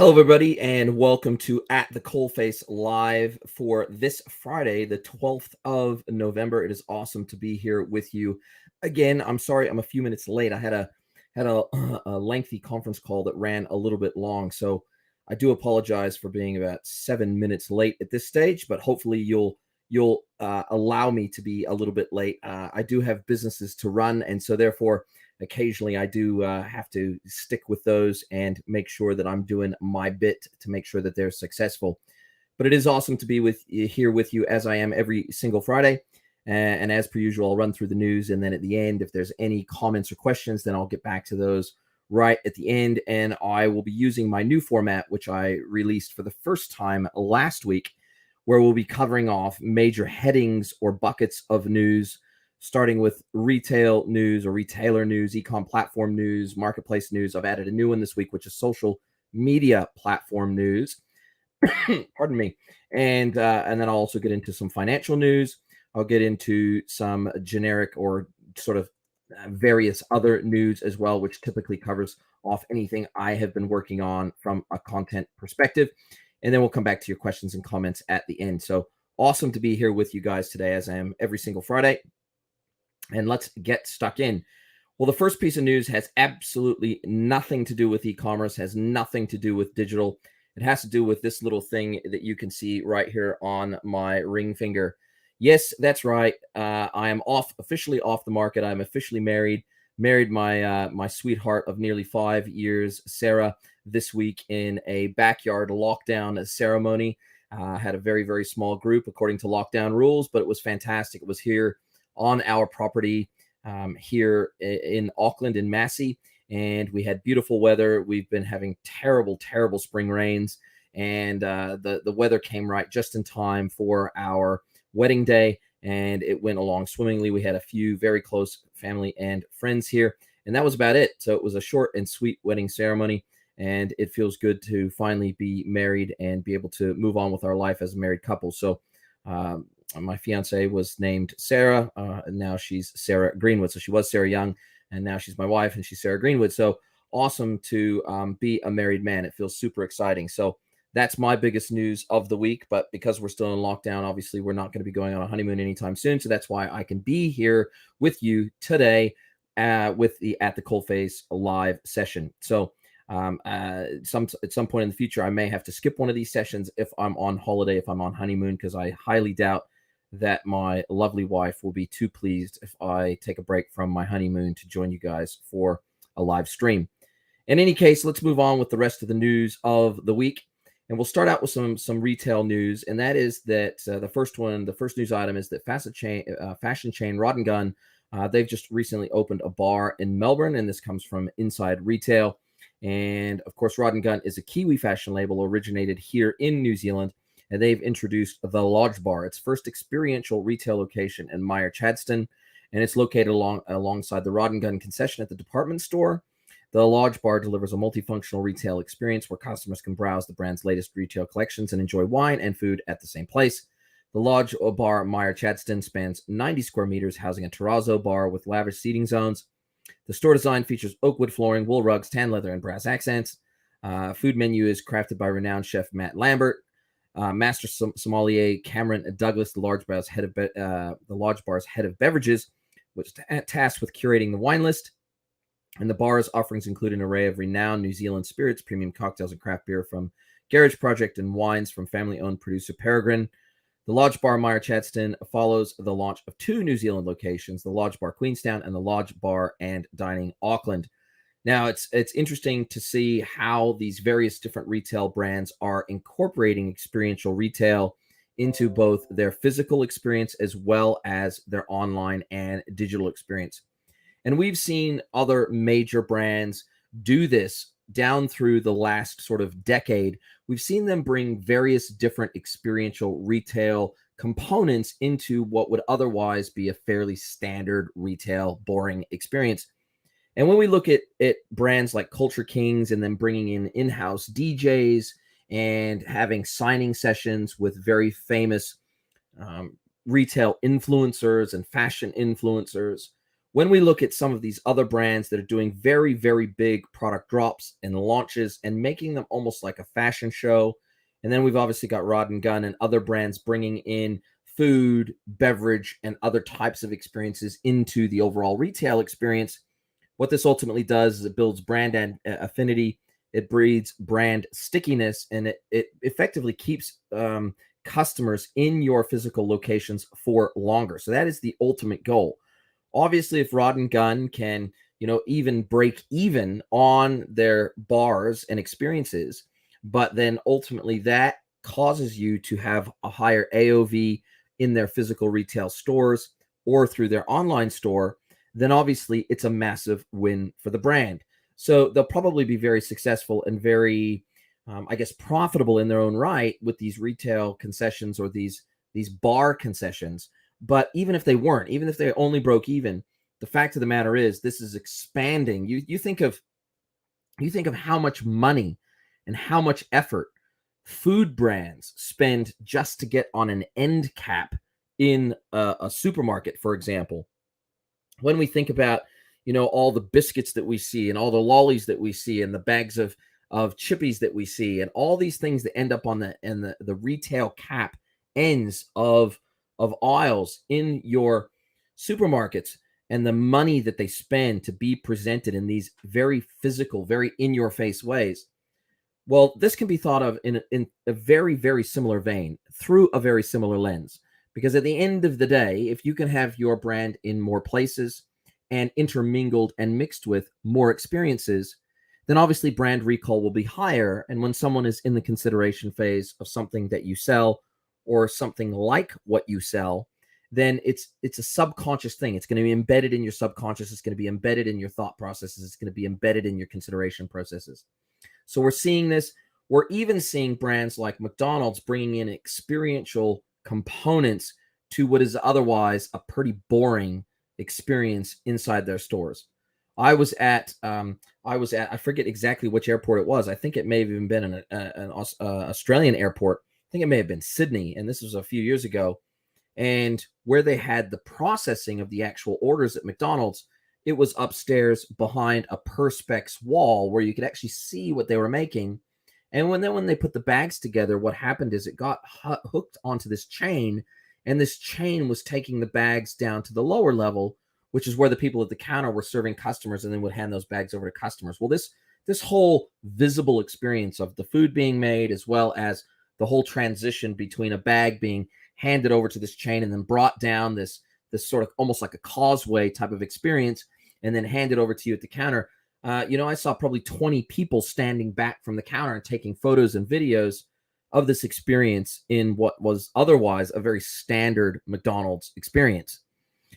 Hello, everybody, and welcome to At the Coalface Live for this Friday, the 12th of November. It is awesome to be here with you again. I'm sorry I'm a few minutes late. I had a a lengthy conference call that ran a little bit long, so I do apologize for being about 7 minutes late at this stage. But hopefully you'll allow me to be a little bit late. I do have businesses to run, and so therefore occasionally I do have to stick with those and make sure that I'm doing my bit to make sure that they're successful. But it is awesome to be here with you as I am every single Friday. And as per usual, I'll run through the news. And then at the end, if there's any comments or questions, then I'll get back to those right at the end. And I will be using my new format, which I released for the first time last week, where we'll be covering off major headings or buckets of news, starting with retail news or retailer news, e-com platform news, marketplace news. I've added a new one this week, which is social media platform news. Pardon me. And then I'll also get into some financial news. I'll get into some generic or sort of various other news as well, which typically covers off anything I have been working on from a content perspective. And then we'll come back to your questions and comments at the end. So awesome to be here with you guys today, as I am every single Friday. And let's get stuck in. Well, the first piece of news has absolutely nothing to do with e-commerce, has nothing to do with digital. It has to do with this little thing that you can see right here on my ring finger. Yes, that's right. I am officially off the market. I'm officially married my sweetheart of nearly 5 years, Sarah, this week in a backyard lockdown ceremony. Had a very, very small group according to lockdown rules, but it was fantastic. It was here on our property here in Auckland in Massey, and we had beautiful weather. We've been having terrible spring rains, and the weather came right just in time for our wedding day, and it went along swimmingly. We had a few very close family and friends here, and that was about it. So it was a short and sweet wedding ceremony, and it feels good to finally be married and be able to move on with our life as a married couple. So my fiance was named Sarah, and now she's Sarah Greenwood. So she was Sarah Young, and now she's my wife, and she's Sarah Greenwood. So awesome to be a married man. It feels super exciting. So that's my biggest news of the week. But because we're still in lockdown, obviously we're not going to be going on a honeymoon anytime soon. So that's why I can be here with you today with the At the Coalface live session. So at some point in the future, I may have to skip one of these sessions if I'm on holiday, if I'm on honeymoon, because I highly doubt that my lovely wife will be too pleased if I take a break from my honeymoon to join you guys for a live stream. In any case, let's move on with the rest of the news of the week. And we'll start out with some retail news. And that is that the first news item is that fashion chain Rod & Gun, they've just recently opened a bar in Melbourne. And this comes from Inside Retail. And of course, Rod & Gun is a Kiwi fashion label originated here in New Zealand. And they've introduced the Lodge Bar, its first experiential retail location in Meyer Chadstone, and it's located alongside the Rod & Gun concession at the department store. The Lodge Bar delivers a multifunctional retail experience where customers can browse the brand's latest retail collections and enjoy wine and food at the same place. The Lodge Bar Meyer Chadstone spans 90 square meters, housing a terrazzo bar with lavish seating zones. The store design features oak wood flooring, wool rugs, tan leather, and brass accents. Food menu is crafted by renowned chef Matt Lambert. Master sommelier Cameron Douglas, the Lodge Bar's head of beverages, was tasked with curating the wine list. And the bar's offerings include an array of renowned New Zealand spirits, premium cocktails, and craft beer from Garage Project, and wines from family-owned producer Peregrine. The Lodge Bar Meyer Chadstone follows the launch of two New Zealand locations, the Lodge Bar Queenstown and the Lodge Bar and Dining Auckland. Now, it's interesting to see how these various different retail brands are incorporating experiential retail into both their physical experience as well as their online and digital experience. And we've seen other major brands do this down through the last sort of decade. We've seen them bring various different experiential retail components into what would otherwise be a fairly standard retail, boring experience. And when we look at brands like Culture Kings and then bringing in-house DJs and having signing sessions with very famous retail influencers and fashion influencers, when we look at some of these other brands that are doing very, very big product drops and launches and making them almost like a fashion show, and then we've obviously got Rod and Gun and other brands bringing in food, beverage, and other types of experiences into the overall retail experience. What this ultimately does is it builds brand and affinity, it breeds brand stickiness, and it effectively keeps customers in your physical locations for longer. So that is the ultimate goal. Obviously, if Rod and Gun can, even break even on their bars and experiences, but then ultimately that causes you to have a higher AOV in their physical retail stores or through their online store, then obviously it's a massive win for the brand. So they'll probably be very successful and very, profitable in their own right with these retail concessions or these bar concessions. But even if they weren't, even if they only broke even, the fact of the matter is this is expanding. You think of how much money and how much effort food brands spend just to get on an end cap in a supermarket, for example. When we think about, all the biscuits that we see and all the lollies that we see and the bags of chippies that we see and all these things that end up on the retail cap ends of aisles in your supermarkets, and the money that they spend to be presented in these very physical, very in your face ways. Well, this can be thought of in a very, very similar vein through a very similar lens, because at the end of the day, if you can have your brand in more places and intermingled and mixed with more experiences, then obviously brand recall will be higher. And when someone is in the consideration phase of something that you sell or something like what you sell, then it's a subconscious thing. It's going to be embedded in your subconscious. It's going to be embedded in your thought processes. It's going to be embedded in your consideration processes. So we're seeing this. We're even seeing brands like McDonald's bringing in experiential components to what is otherwise a pretty boring experience inside their stores. I was at I forget exactly which airport it was. I think it may have even been an Australian airport. I think it may have been Sydney, and this was a few years ago. And where they had the processing of the actual orders at McDonald's, it was upstairs behind a Perspex wall where you could actually see what they were making. And when they put the bags together, what happened is it got hooked onto this chain, and this chain was taking the bags down to the lower level, which is where the people at the counter were serving customers and then would hand those bags over to customers. Well, this whole visible experience of the food being made, as well as the whole transition between a bag being handed over to this chain and then brought down this sort of almost like a causeway type of experience, and then handed over to you at the counter. I saw probably 20 people standing back from the counter and taking photos and videos of this experience in what was otherwise a very standard McDonald's experience.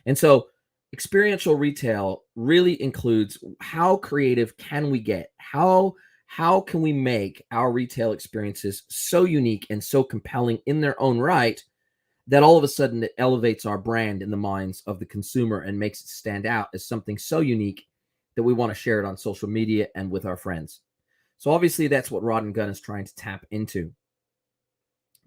And so experiential retail really includes how creative can we get? How can we make our retail experiences so unique and so compelling in their own right that all of a sudden it elevates our brand in the minds of the consumer and makes it stand out as something so unique that we want to share it on social media and with our friends. So obviously that's what Rod and Gun is trying to tap into.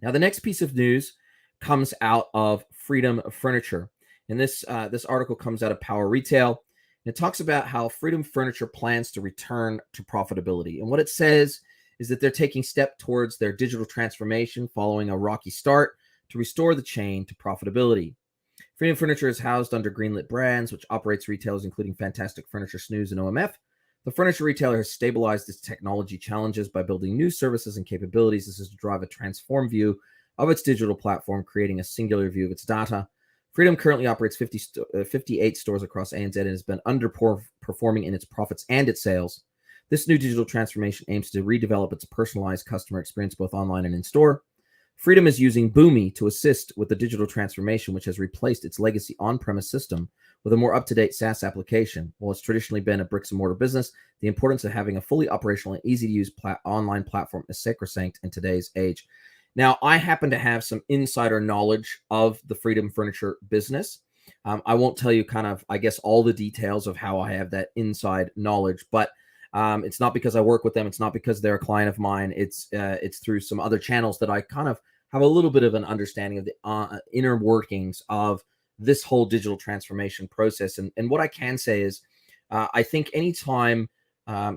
Now, the next piece of news comes out of Freedom Furniture. And this article comes out of Power Retail. And it talks about how Freedom Furniture plans to return to profitability. And what it says is that they're taking steps towards their digital transformation following a rocky start to restore the chain to profitability. Freedom Furniture is housed under Greenlit Brands, which operates retailers including Fantastic Furniture, Snooze, and OMF. The furniture retailer has stabilized its technology challenges by building new services and capabilities. This is to drive a transformed view of its digital platform, creating a singular view of its data. Freedom currently operates 58 stores across ANZ and has been underperforming in its profits and its sales. This new digital transformation aims to redevelop its personalized customer experience both online and in-store. Freedom is using Boomi to assist with the digital transformation, which has replaced its legacy on-premise system with a more up-to-date SaaS application. While it's traditionally been a bricks-and-mortar business, the importance of having a fully operational and easy-to-use online platform is sacrosanct in today's age. Now, I happen to have some insider knowledge of the Freedom Furniture business. I won't tell you all the details of how I have that inside knowledge, but it's not because I work with them. It's not because they're a client of mine. It's through some other channels that I kind of have a little bit of an understanding of the inner workings of this whole digital transformation process. And what I can say is, I think anytime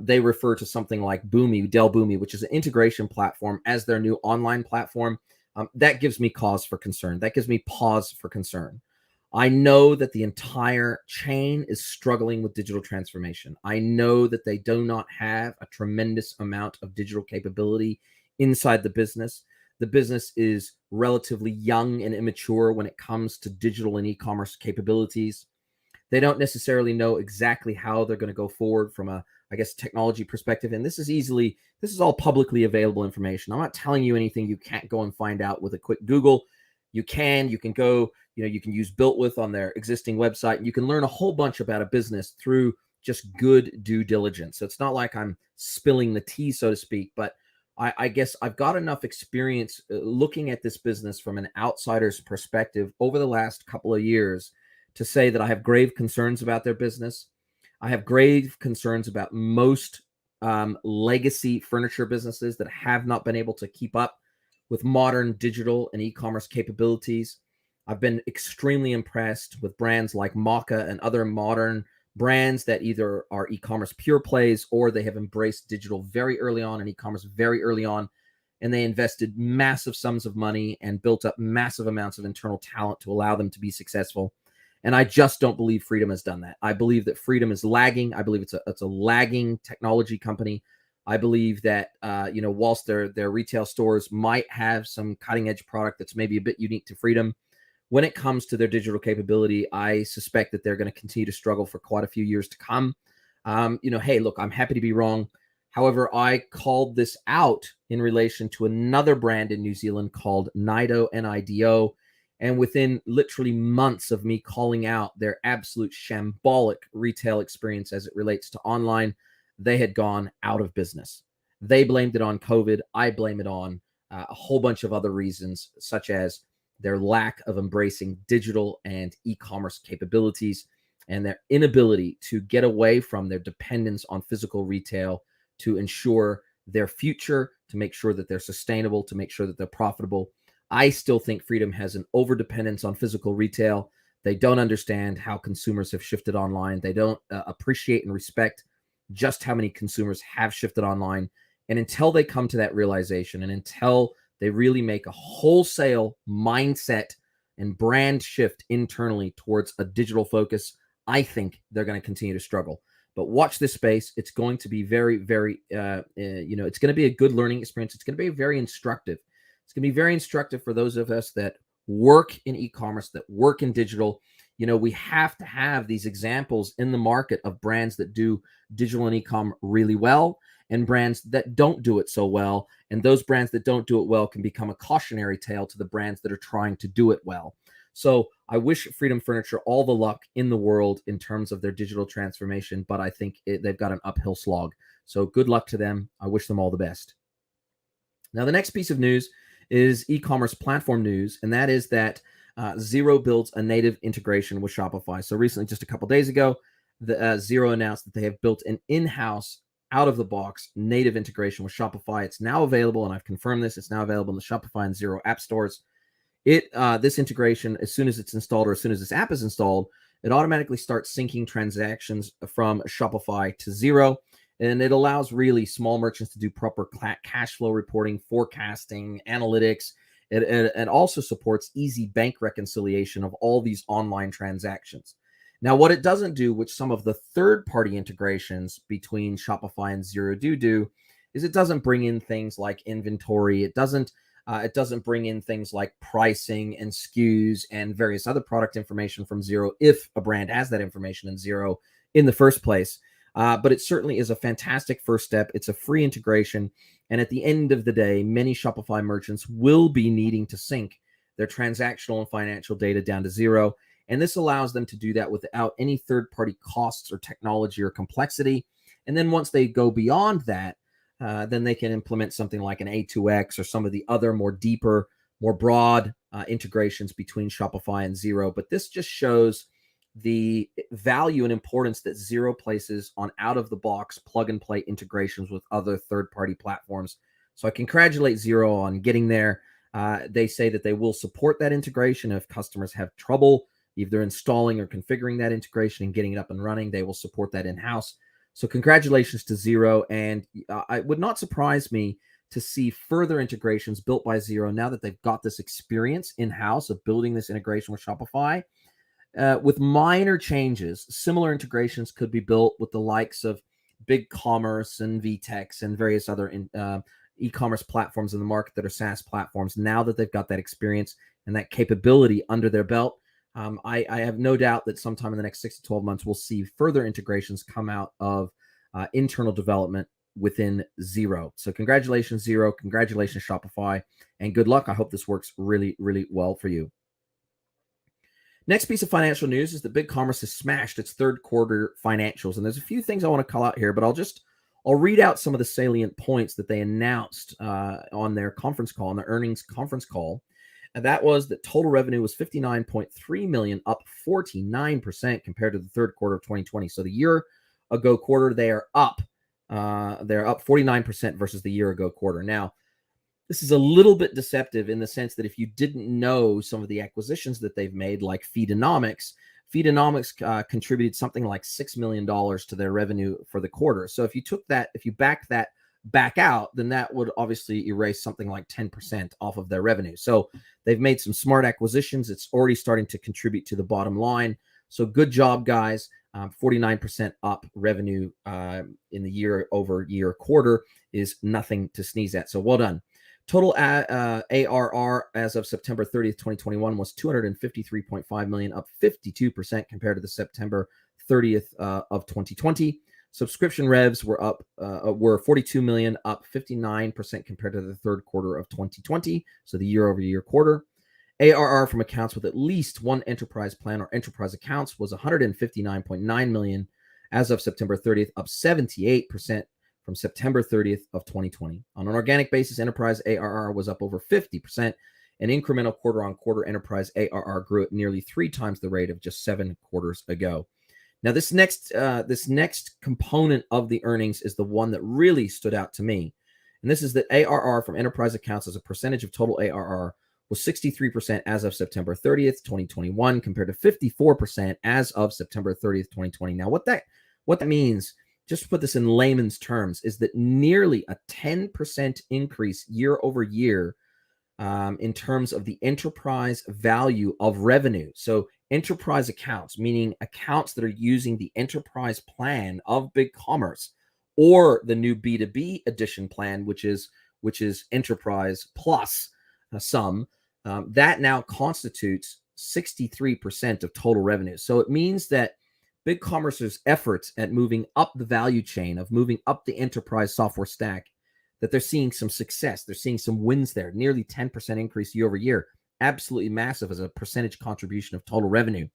they refer to something like Boomi, Dell Boomi, which is an integration platform, as their new online platform, that gives me cause for concern. That gives me pause for concern. I know that the entire chain is struggling with digital transformation. I know that they do not have a tremendous amount of digital capability inside the business. The business is relatively young and immature when it comes to digital and e-commerce capabilities. They don't necessarily know exactly how they're going to go forward from a, I guess, technology perspective. And this is all publicly available information. I'm not telling you anything you can't go and find out with a quick Google. You can go, you can use Built With on their existing website. And you can learn a whole bunch about a business through just good due diligence. So it's not like I'm spilling the tea, so to speak, but I guess I've got enough experience looking at this business from an outsider's perspective over the last couple of years to say that I have grave concerns about their business. I have grave concerns about most legacy furniture businesses that have not been able to keep up with modern digital and e-commerce capabilities. I've been extremely impressed with brands like Maka and other modern brands that either are e-commerce pure plays or they have embraced digital very early on and e-commerce very early on. And they invested massive sums of money and built up massive amounts of internal talent to allow them to be successful. And I just don't believe Freedom has done that. I believe that Freedom is lagging. I believe it's a lagging technology company. I believe that whilst their retail stores might have some cutting edge product that's maybe a bit unique to Freedom, when it comes to their digital capability, I suspect that they're going to continue to struggle for quite a few years to come. Hey, look, I'm happy to be wrong. However, I called this out in relation to another brand in New Zealand called Nido, Nido. And within literally months of me calling out their absolute shambolic retail experience as it relates to online, they had gone out of business. They blamed it on COVID. I blame it on a whole bunch of other reasons, such as their lack of embracing digital and e-commerce capabilities and their inability to get away from their dependence on physical retail to ensure their future, to make sure that they're sustainable, to make sure that they're profitable. I still think Freedom has an overdependence on physical retail. They don't understand how consumers have shifted online. They don't appreciate and respect just how many consumers have shifted online. And until they come to that realization and until they really make a wholesale mindset and brand shift internally towards a digital focus, I think they're going to continue to struggle. But watch this space. It's going to be very, very, it's going to be a good learning experience. It's going to be very instructive. It's going to be very instructive for those of us that work in e-commerce, that work in digital. We have to have these examples in the market of brands that do digital and e-com really well and brands that don't do it so well. And those brands that don't do it well can become a cautionary tale to the brands that are trying to do it well. So I wish Freedom Furniture all the luck in the world in terms of their digital transformation, but I think they've got an uphill slog. So good luck to them. I wish them all the best. Now, the next piece of news is e-commerce platform news, and that is that Xero builds a native integration with Shopify. So recently, just a couple days ago, Xero announced that they have built an in-house, out-of-the-box native integration with Shopify. It's now available, and I've confirmed this. It's now available in the Shopify and Xero app stores. This integration, as soon as it's installed or as soon as this app is installed, it automatically starts syncing transactions from Shopify to Xero. And it allows really small merchants to do proper cash flow reporting, forecasting, analytics. It also supports easy bank reconciliation of all these online transactions. Now, what it doesn't do, which some of the third-party integrations between Shopify and Xero do, is it doesn't bring in things like inventory. It doesn't bring in things like pricing and SKUs and various other product information from Xero if a brand has that information in Xero in the first place. But it certainly is a fantastic first step. It's a free integration. And at the end of the day, many Shopify merchants will be needing to sync their transactional and financial data down to Xero. And this allows them to do that without any third-party costs or technology or complexity. And then once they go beyond that, then they can implement something like an A2X or some of the other more deeper, more broad integrations between Shopify and Xero. But this just shows the value and importance that Xero places on out-of-the-box plug-and-play integrations with other third-party platforms. So I congratulate Xero on getting there. They say that they will support that integration if customers have trouble either installing or configuring that integration and getting it up and running. They will support that in-house. So congratulations to Xero. And it would not surprise me to see further integrations built by Xero now that they've got this experience in-house of building this integration with Shopify. With minor changes, similar integrations could be built with the likes of BigCommerce and VTEX and various other e-commerce platforms in the market that are SaaS platforms. Now that they've got that experience and that capability under their belt, I have no doubt that sometime in the next 6 to 12 months, we'll see further integrations come out of internal development within Xero. So congratulations, Xero. Congratulations, Shopify. And good luck. I hope this works really, really well for you. Next piece of financial news is that BigCommerce has smashed its third quarter financials. And there's a few things I want to call out here, but I'll read out some of the salient points that they announced on their conference call, on their earnings conference call. And that was that total revenue was $59.3 million, up 49% compared to the third quarter of 2020. So the year ago quarter, they are up. They're up 49% versus the year ago quarter. Now, this is a little bit deceptive in the sense that if you didn't know some of the acquisitions that they've made, like Feedonomics contributed something like $6 million to their revenue for the quarter. So if you took that, if you back that back out, then that would obviously erase something like 10% off of their revenue. So they've made some smart acquisitions. It's already starting to contribute to the bottom line. So good job, guys. 49% up revenue in the year-over-year quarter is nothing to sneeze at. So well done. Total ARR as of September 30th, 2021 was $253.5 million, up 52% compared to the September 30th of 2020. Subscription revs were $42 million, up 59% compared to the third quarter of 2020, so the year-over-year quarter. ARR from accounts with at least one enterprise plan or enterprise accounts was $159.9 million as of September 30th, up 78% from September 30th of 2020. On an organic basis, enterprise ARR was up over 50%, and incremental quarter-on-quarter enterprise ARR grew at nearly 3 times the rate of just 7 quarters ago. Now, this next component of the earnings is the one that really stood out to me, and this is that ARR from enterprise accounts as a percentage of total ARR was 63% as of September 30th, 2021, compared to 54% as of September 30th, 2020. Now, what that means, just to put this in layman's terms, is that nearly a 10% increase year over year in terms of the enterprise value of revenue. So enterprise accounts, meaning accounts that are using the enterprise plan of BigCommerce or the new B2B edition plan, which is enterprise plus some, that now constitutes 63% of total revenue. So it means that BigCommerce's efforts at moving up the value chain, of moving up the enterprise software stack, that they're seeing some success. They're seeing some wins there, nearly 10% increase year over year. Absolutely massive as a percentage contribution of total revenue.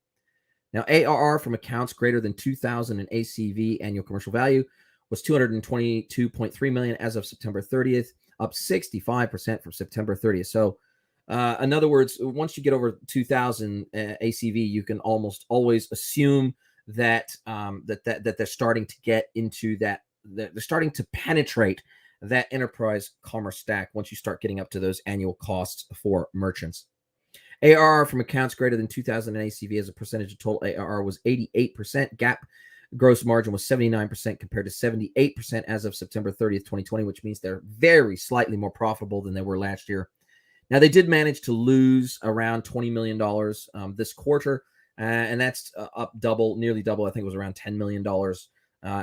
Now, ARR from accounts greater than 2,000 in ACV, annual commercial value, was $222.3 million as of September 30th, up 65% from September 30th. So, in other words, once you get over 2,000 ACV, you can almost always assume that that they're starting to get into that. They're starting to penetrate that enterprise commerce stack once you start getting up to those annual costs for merchants. ARR from accounts greater than 2,000 in ACV as a percentage of total ARR was 88%. GAAP gross margin was 79% compared to 78% as of September 30th, 2020, which means they're very slightly more profitable than they were last year. Now, they did manage to lose around $20 million this quarter, and that's up nearly double. I think it was around $10 million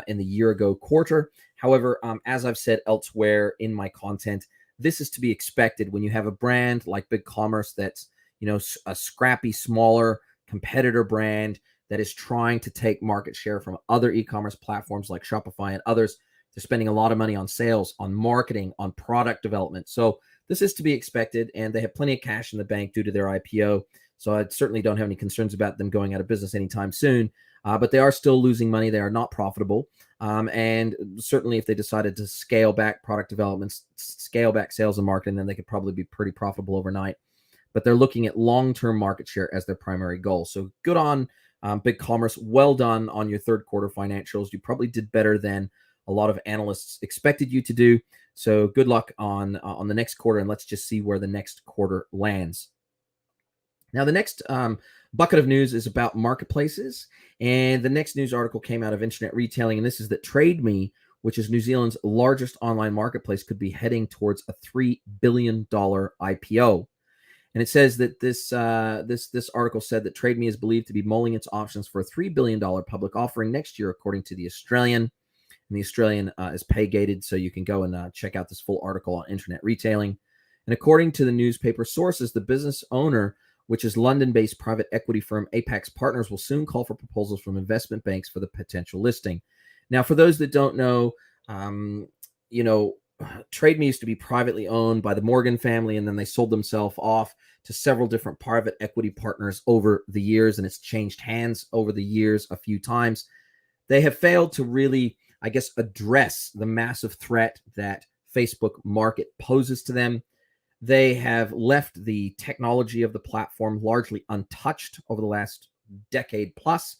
in the year ago quarter. However, as I've said elsewhere in my content, this is to be expected when you have a brand like BigCommerce that's, a scrappy, smaller competitor brand that is trying to take market share from other e-commerce platforms like Shopify and others. They're spending a lot of money on sales, on marketing, on product development. So this is to be expected, and they have plenty of cash in the bank due to their IPO. So I certainly don't have any concerns about them going out of business anytime soon. But they are still losing money. They are not profitable. And certainly if they decided to scale back product developments, scale back sales and marketing, then they could probably be pretty profitable overnight. But they're looking at long-term market share as their primary goal. So good on BigCommerce. Well done on your third quarter financials. You probably did better than a lot of analysts expected you to do. So good luck on the next quarter, and let's just see where the next quarter lands. Now, the next bucket of news is about marketplaces. And the next news article came out of Internet Retailing. And this is that TradeMe, which is New Zealand's largest online marketplace, could be heading towards a $3 billion IPO. And it says that this article said that TradeMe is believed to be mulling its options for a $3 billion public offering next year, according to the Australian. And the Australian is pay gated, so you can go and check out this full article on Internet Retailing. And according to the newspaper sources, the business owner, which is London-based private equity firm Apax Partners, will soon call for proposals from investment banks for the potential listing. Now, for those that don't know, TradeMe used to be privately owned by the Morgan family, and then they sold themselves off to several different private equity partners over the years, and it's changed hands over the years a few times. They have failed to really, I guess, address the massive threat that Facebook market poses to them. They have left the technology of the platform largely untouched over the last decade plus.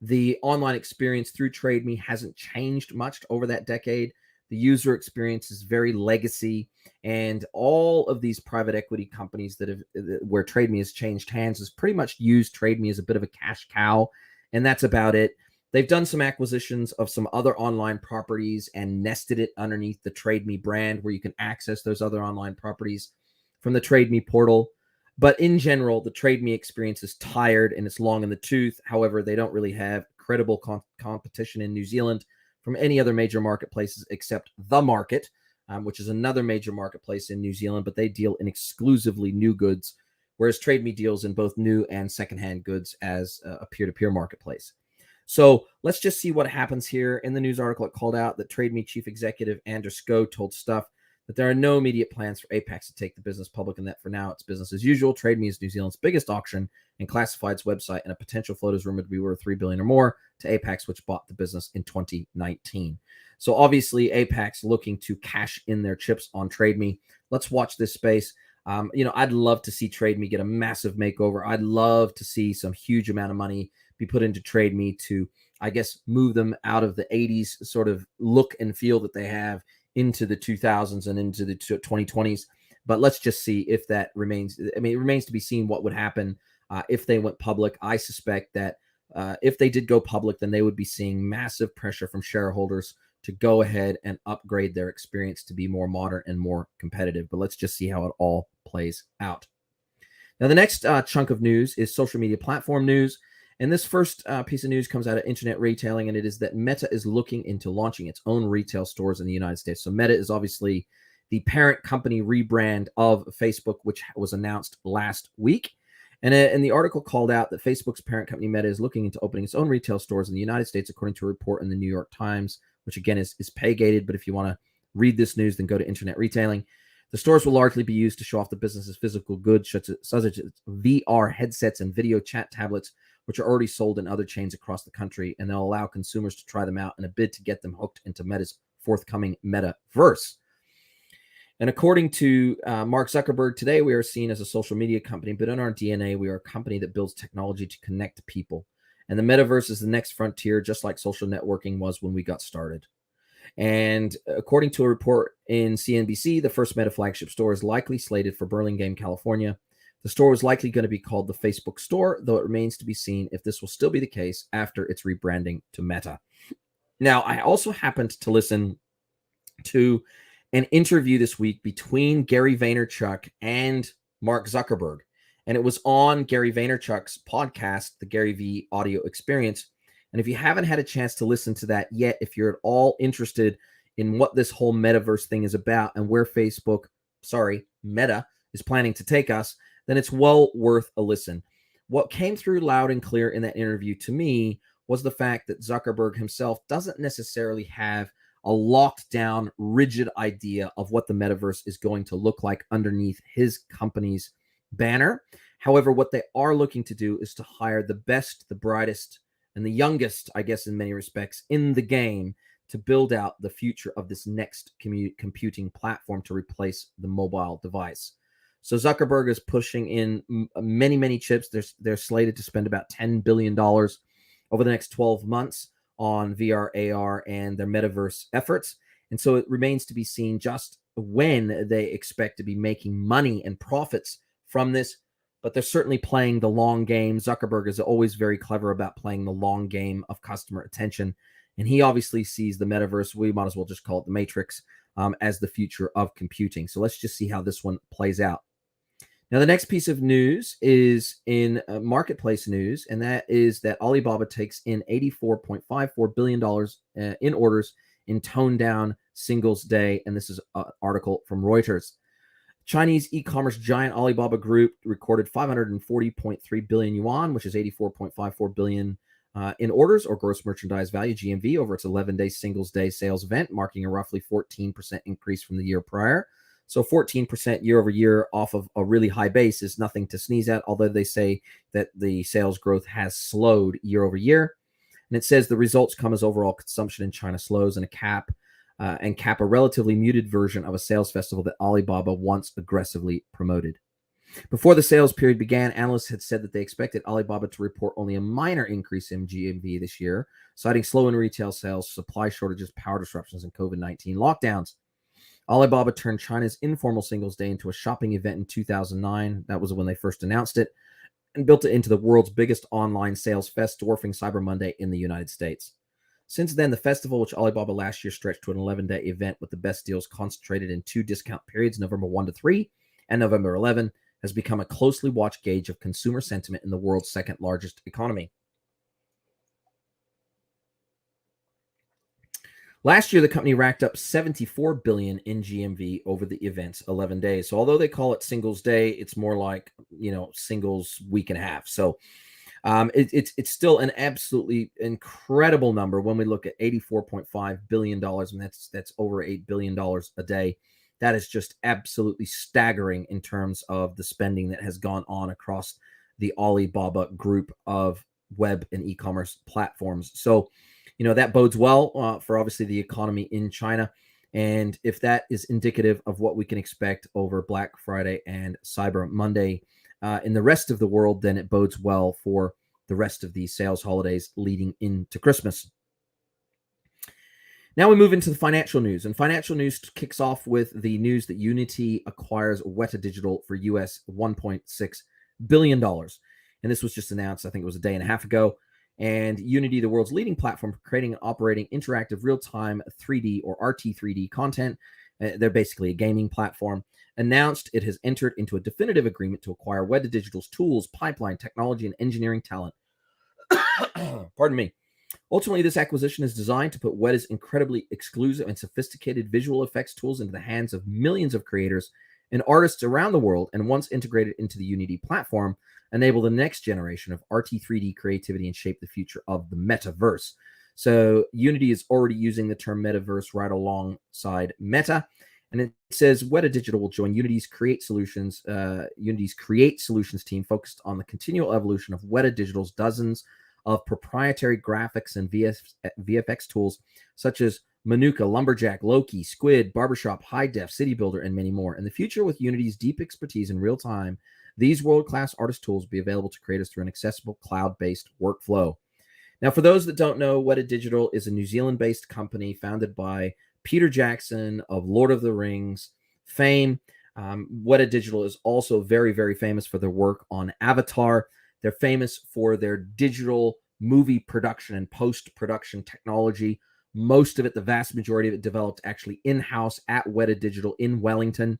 The online experience through TradeMe hasn't changed much over that decade. The user experience is very legacy, and all of these private equity companies where TradeMe has changed hands has pretty much used TradeMe as a bit of a cash cow, and that's about it. They've done some acquisitions of some other online properties and nested it underneath the TradeMe brand, where you can access those other online properties from the TradeMe portal. But in general, the TradeMe experience is tired and it's long in the tooth. However, they don't really have credible competition in New Zealand from any other major marketplaces except The Market, which is another major marketplace in New Zealand, but they deal in exclusively new goods, whereas TradeMe deals in both new and secondhand goods as a peer-to-peer marketplace. So let's just see what happens here. In the news article, it called out that TradeMe chief executive Andrew Sko told Stuff that there are no immediate plans for Apax to take the business public, and that for now it's business as usual. TradeMe is New Zealand's biggest auction and classifieds website, and a potential float is rumored to be worth $3 billion or more to Apax, which bought the business in 2019. So obviously Apax looking to cash in their chips on TradeMe. Let's watch this space. I'd love to see TradeMe get a massive makeover. I'd love to see some huge amount of money be put into TradeMe to, I guess, move them out of the 80s sort of look and feel that they have into the 2000s and into the 2020s. But let's just see if that remains. I mean, it remains to be seen what would happen if they went public. I suspect that if they did go public, then they would be seeing massive pressure from shareholders to go ahead and upgrade their experience to be more modern and more competitive. But let's just see how it all plays out. Now, the next chunk of news is social media platform news. And this first piece of news comes out of Internet Retailing, and it is that Meta is looking into launching its own retail stores in the United States. So Meta is obviously the parent company rebrand of Facebook, which was announced last week. And the article called out that Facebook's parent company Meta is looking into opening its own retail stores in the United States, according to a report in the New York Times, which again is pay gated. But if you want to read this news, then go to Internet Retailing. The stores will largely be used to show off the business's physical goods, such as VR headsets and video chat tablets, which are already sold in other chains across the country, and they'll allow consumers to try them out in a bid to get them hooked into Meta's forthcoming Metaverse. And according to Mark Zuckerberg, today we are seen as a social media company, but in our DNA, we are a company that builds technology to connect people. And the Metaverse is the next frontier, just like social networking was when we got started. And according to a report in CNBC, the first Meta flagship store is likely slated for Burlingame, California. The store is likely going to be called the Facebook Store, though it remains to be seen if this will still be the case after its rebranding to Meta. Now, I also happened to listen to an interview this week between Gary Vaynerchuk and Mark Zuckerberg, and it was on Gary Vaynerchuk's podcast, The Gary V Audio Experience. And if you haven't had a chance to listen to that yet, if you're at all interested in what this whole metaverse thing is about and where Meta is planning to take us, then it's well worth a listen. What came through loud and clear in that interview to me was the fact that Zuckerberg himself doesn't necessarily have a locked down, rigid idea of what the metaverse is going to look like underneath his company's banner. However, what they are looking to do is to hire the best, the brightest, and the youngest, I guess, in many respects, in the game to build out the future of this next computing platform to replace the mobile device. So Zuckerberg is pushing in many, many chips. They're slated to spend about $10 billion over the next 12 months on VR, AR, and their metaverse efforts. And so it remains to be seen just when they expect to be making money and profits from this. but they're certainly playing the long game. Zuckerberg is always very clever about playing the long game of customer attention. And he obviously sees the metaverse, we might as well just call it the Matrix, as the future of computing. So let's just see how this one plays out. Now, the next piece of news is in marketplace news, and that is that Alibaba takes in $84.54 billion in orders in toned down Singles Day. And this is an article from Reuters. Chinese e-commerce giant Alibaba Group recorded 540.3 billion yuan, which is 84.54 billion in orders or gross merchandise value, GMV, over its 11-day Singles Day sales event, marking a roughly 14% increase from the year prior. So 14% year over year off of a really high base is nothing to sneeze at, although they say that the sales growth has slowed year over year. And it says the results come as overall consumption in China slows and cap a relatively muted version of a sales festival that Alibaba once aggressively promoted. Before the sales period began, analysts had said that they expected Alibaba to report only a minor increase in GMV this year, citing slow in retail sales, supply shortages, power disruptions, and COVID-19 lockdowns. Alibaba turned China's informal Singles Day into a shopping event in 2009. That was when they first announced it, and built it into the world's biggest online sales fest, dwarfing Cyber Monday in the United States. Since then, the festival, which Alibaba last year stretched to an 11-day event with the best deals concentrated in 2 discount periods, November 1 to 3 and November 11, has become a closely watched gauge of consumer sentiment in the world's second largest economy. Last year, the company racked up $74 billion in GMV over the event's 11 days. So although they call it Singles Day, it's more like, Singles week and a half. So it's still an absolutely incredible number when we look at $84.5 billion, and that's over $8 billion a day. That is just absolutely staggering in terms of the spending that has gone on across the Alibaba group of web and e-commerce platforms. So, that bodes well for obviously the economy in China. And if that is indicative of what we can expect over Black Friday and Cyber Monday in the rest of the world, then it bodes well for the rest of these sales holidays leading into Christmas. Now we move into the financial news, and financial news kicks off with the news that Unity acquires Weta Digital for US $1.6 billion. And this was just announced, I think it was a day and a half ago. And Unity, the world's leading platform for creating and operating interactive real-time 3D or RT3D content, they're basically a gaming platform, announced it has entered into a definitive agreement to acquire Weta Digital's tools, pipeline, technology, and engineering talent. Pardon me. Ultimately, this acquisition is designed to put Weta's incredibly exclusive and sophisticated visual effects tools into the hands of millions of creators and artists around the world, and once integrated into the Unity platform, enable the next generation of RT3D creativity and shape the future of the metaverse. So Unity is already using the term metaverse right alongside Meta. And it says Weta Digital will join Unity's Create Solutions team focused on the continual evolution of Weta Digital's dozens of proprietary graphics and VFX tools such as Manuka, Lumberjack, Loki, Squid, Barbershop, High Def, City Builder, and many more. In the future, with Unity's deep expertise in real time, these world-class artist tools will be available to creators through an accessible cloud-based workflow. Now, for those that don't know, Weta Digital is a New Zealand-based company founded by Peter Jackson of Lord of the Rings fame. Weta Digital is also very, very famous for their work on Avatar. They're famous for their digital movie production and post-production technology. Most of it, the vast majority of it, developed actually in-house at Weta Digital in Wellington.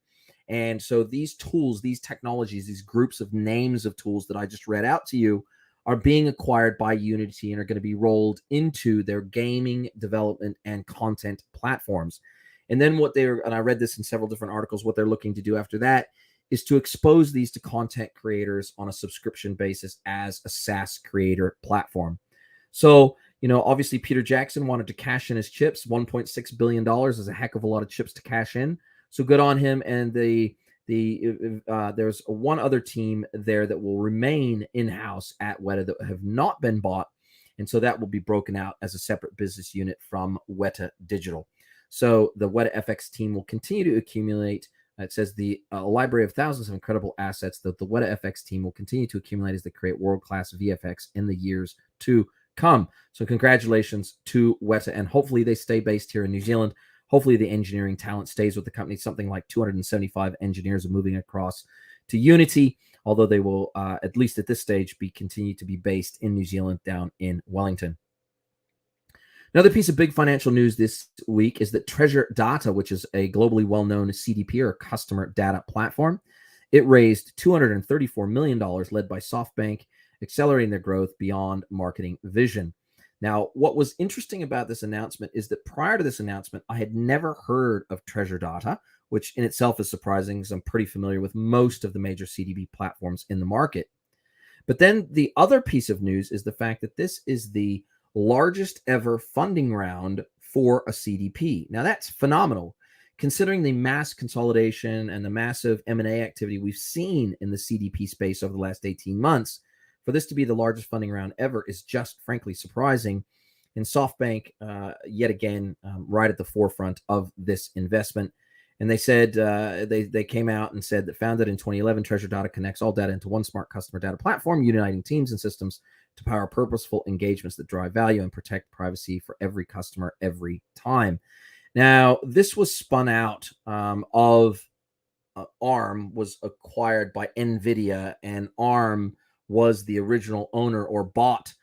And so these tools, these technologies, these groups of names of tools that I just read out to you are being acquired by Unity and are going to be rolled into their gaming development and content platforms. And then and I read this in several different articles, what they're looking to do after that is to expose these to content creators on a subscription basis as a SaaS creator platform. So, obviously Peter Jackson wanted to cash in his chips. $1.6 billion is a heck of a lot of chips to cash in. So good on him. And there's one other team there that will remain in-house at Weta that have not been bought. And so that will be broken out as a separate business unit from Weta Digital. So the Weta FX team will continue to accumulate. It says a library of thousands of incredible assets that the Weta FX team will continue to accumulate as they create world-class VFX in the years to come. So congratulations to Weta, and hopefully they stay based here in New Zealand. Hopefully the engineering talent stays with the company. Something like 275 engineers are moving across to Unity. although they will, at least at this stage, continue to be based in New Zealand down in Wellington. Another piece of big financial news this week is that Treasure Data, which is a globally well-known CDP or customer data platform, it raised $234 million led by SoftBank, accelerating their growth beyond marketing vision. Now, what was interesting about this announcement is that prior to this announcement, I had never heard of Treasure Data, which in itself is surprising because I'm pretty familiar with most of the major CDP platforms in the market. But then the other piece of news is the fact that this is the largest ever funding round for a CDP. Now that's phenomenal, considering the mass consolidation and the massive M&A activity we've seen in the CDP space over the last 18 months. For this to be the largest funding round ever is just frankly surprising. And SoftBank, yet again, right at the forefront of this investment. And they said, they came out and said that founded in 2011, Treasure Data connects all data into one smart customer data platform, uniting teams and systems to power purposeful engagements that drive value and protect privacy for every customer every time. Now, this was spun out of ARM was acquired by NVIDIA, and ARM was the original owner or bought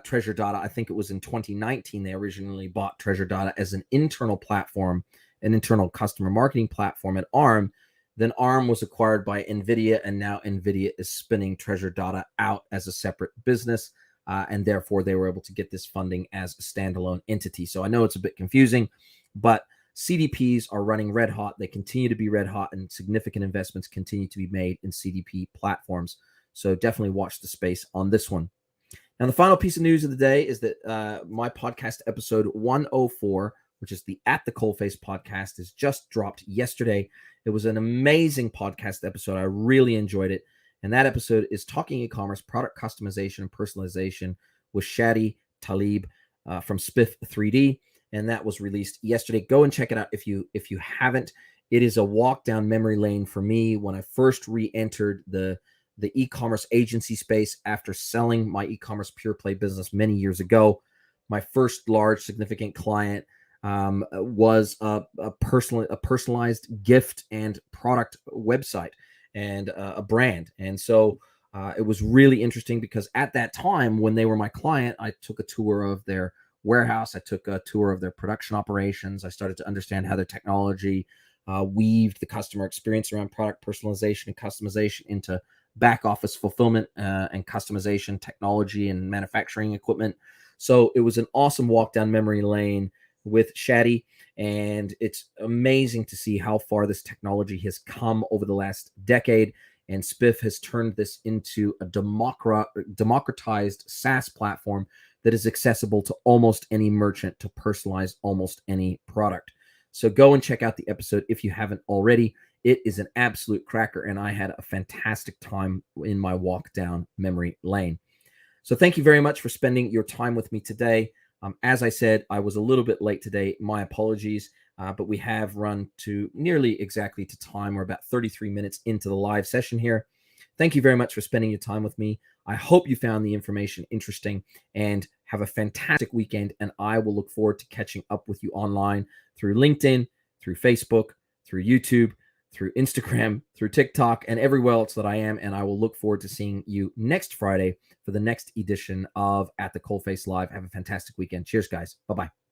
Treasure Data. I think it was in 2019 they originally bought Treasure Data as an internal platform, an internal customer marketing platform at ARM. Then ARM was acquired by NVIDIA, and now NVIDIA is spinning Treasure Data out as a separate business, and therefore they were able to get this funding as a standalone entity. So I know it's a bit confusing, but CDPs are running red hot. They continue to be red hot, and significant investments continue to be made in CDP platforms. So definitely watch the space on this one. Now, the final piece of news of the day is that my podcast episode 104, which is the At the Coalface podcast, is just dropped yesterday. It was an amazing podcast episode. I really enjoyed it. And that episode is talking e-commerce, product customization, and personalization with Shadi Talib from Spiff 3D. And that was released yesterday. Go and check it out if you haven't. It is a walk down memory lane for me when I first re-entered the e-commerce agency space after selling my e-commerce pure play business many years ago. My first large significant client was a personalized gift and product website and a brand. And so it was really interesting because at that time when they were my client, I took a tour of their warehouse. I took a tour of their production operations. I started to understand how their technology weaved the customer experience around product personalization and customization into back office fulfillment and customization technology and manufacturing equipment. So it was an awesome walk down memory lane with Shadi, and it's amazing to see how far this technology has come over the last decade. And Spiff has turned this into a democratized SaaS platform that is accessible to almost any merchant to personalize almost any product. So go and check out the episode if you haven't already. It is an absolute cracker, and I had a fantastic time in my walk down memory lane. So thank you very much for spending your time with me today. As I said, I was a little bit late today. My apologies, but we have run to nearly exactly to time. We're about 33 minutes into the live session here. Thank you very much for spending your time with me. I hope you found the information interesting, and have a fantastic weekend. And I will look forward to catching up with you online through LinkedIn, through Facebook, through YouTube, through Instagram, through TikTok, and everywhere else that I am. And I will look forward to seeing you next Friday for the next edition of At the Coalface Live. Have a fantastic weekend. Cheers, guys. Bye-bye.